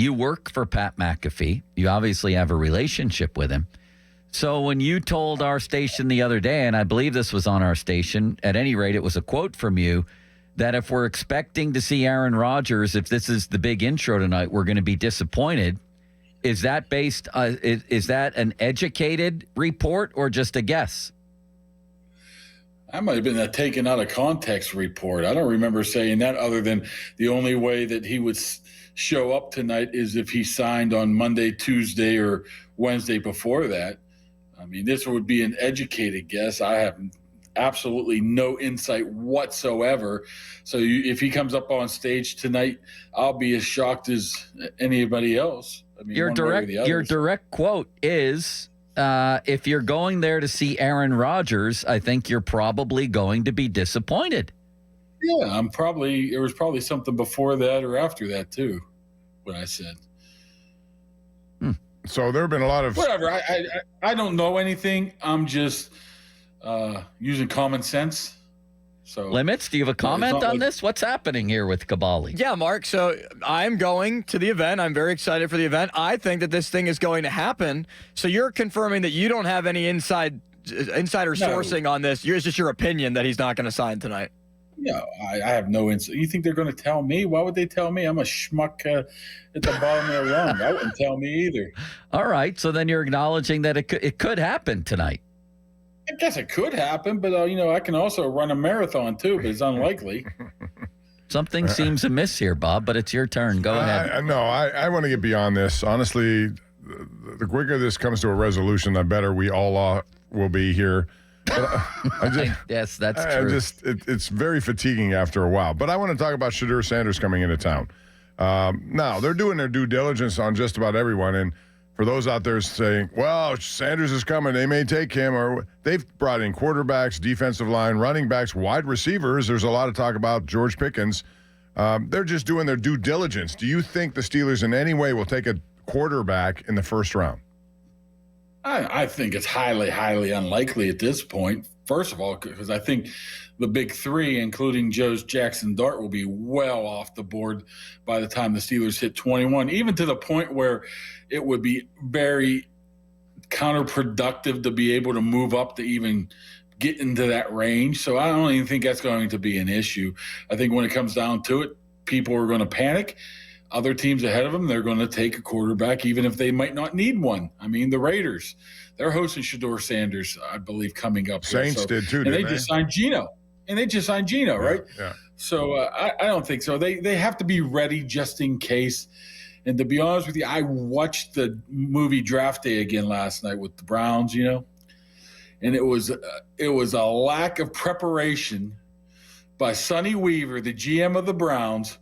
You work for Pat McAfee. You obviously have a relationship with him. So when you told our station the other day, and I believe this was on our station, at any rate, it was a quote from you, that if we're expecting to see Aaron Rodgers, if this is the big intro tonight, we're going to be disappointed. Is that based? Is that an educated report or just a guess? That might have been a taken out of context report. I don't remember saying that, other than the only way that he would show up tonight is if he signed on Monday, Tuesday, or Wednesday before that. I mean, this would be an educated guess. I have absolutely no insight whatsoever. So if he comes up on stage tonight, I'll be as shocked as anybody else. I mean, your direct quote is, if you're going there to see Aaron Rodgers, I think you're probably going to be disappointed. Yeah, there was probably something before that or after that too, what I said. So there have been a lot of... Whatever, I don't know anything. I'm just using common sense. So Limits, do you have a comment on this? What's happening here with Kabali? Yeah, Mark. So I'm going to the event. I'm very excited for the event. I think that this thing is going to happen. So you're confirming that you don't have any insider sourcing on this. It's just your opinion that he's not going to sign tonight. No, I have no insight. You think they're going to tell me? Why would they tell me? I'm a schmuck at the bottom of the rung. That wouldn't tell me either. All right. So then you're acknowledging that it could happen tonight. I guess it could happen, but I can also run a marathon too, but it's unlikely. Something seems amiss here, Bob, but it's your turn. Go ahead. I want to get beyond this. Honestly, the quicker this comes to a resolution, the better we all will be here. Yes, that's true. It's very fatiguing after a while. But I want to talk about Shedeur Sanders coming into town. Now, they're doing their due diligence on just about everyone, and for those out there saying, well, Sanders is coming, they may take him, or they've brought in quarterbacks, defensive line, running backs, wide receivers. There's a lot of talk about George Pickens. They're just doing their due diligence. Do you think the Steelers in any way will take a quarterback in the first round? I think it's highly, highly unlikely at this point. First of all, because I think the big three, including Joe's Jackson Dart, will be well off the board by the time the Steelers hit 21, even to the point where it would be very counterproductive to be able to move up to even get into that range. So I don't even think that's going to be an issue. I think when it comes down to it, people are going to panic. Other teams ahead of them, they're going to take a quarterback, even if they might not need one. I mean, the Raiders, they're hosting Shedeur Sanders, I believe, coming up. Saints did too, and they just signed Geno. Right? Yeah. So I don't think so. They have to be ready just in case. And to be honest with you, I watched the movie Draft Day again last night with the Browns, and it was a lack of preparation by Sonny Weaver, the GM of the Browns,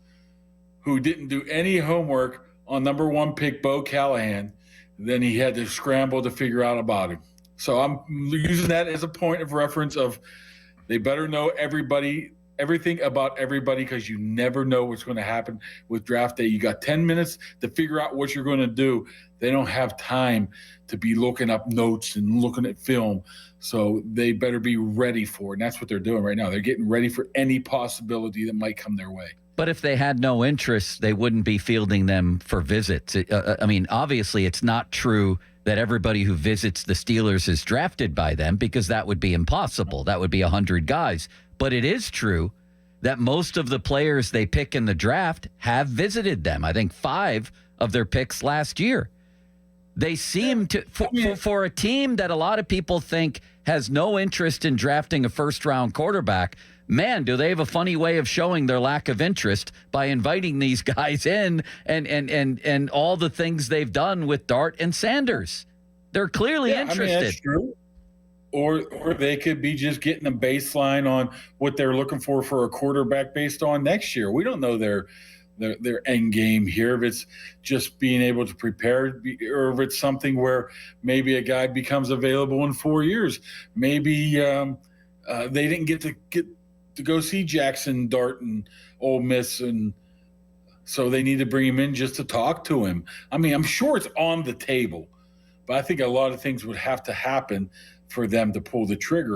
who didn't do any homework on number one pick Bo Callahan. Then he had to scramble to figure out about him. So I'm using that as a point of reference of they better know everything about everybody, because you never know what's going to happen with draft day. You got 10 minutes to figure out what you're going to do. They don't have time to be looking up notes and looking at film. So they better be ready for it. And that's what they're doing right now. They're getting ready for any possibility that might come their way. But if they had no interest, they wouldn't be fielding them for visits. I mean, obviously, it's not true that everybody who visits the Steelers is drafted by them, because that would be impossible. That would be 100 guys. But it is true that most of the players they pick in the draft have visited them. I think 5 of their picks last year. They seem to, for a team that a lot of people think has no interest in drafting a first-round quarterback, man, do they have a funny way of showing their lack of interest by inviting these guys in and all the things they've done with Dart and Sanders. They're clearly interested. I mean, that's true. Or they could be just getting a baseline on what they're looking for a quarterback based on next year. We don't know their end game here. If it's just being able to prepare, or if it's something where maybe a guy becomes available in 4 years. Maybe they didn't get to go see Jackson Dart and Ole Miss, and so they need to bring him in just to talk to him. I mean, I'm sure it's on the table, but I think a lot of things would have to happen for them to pull the trigger.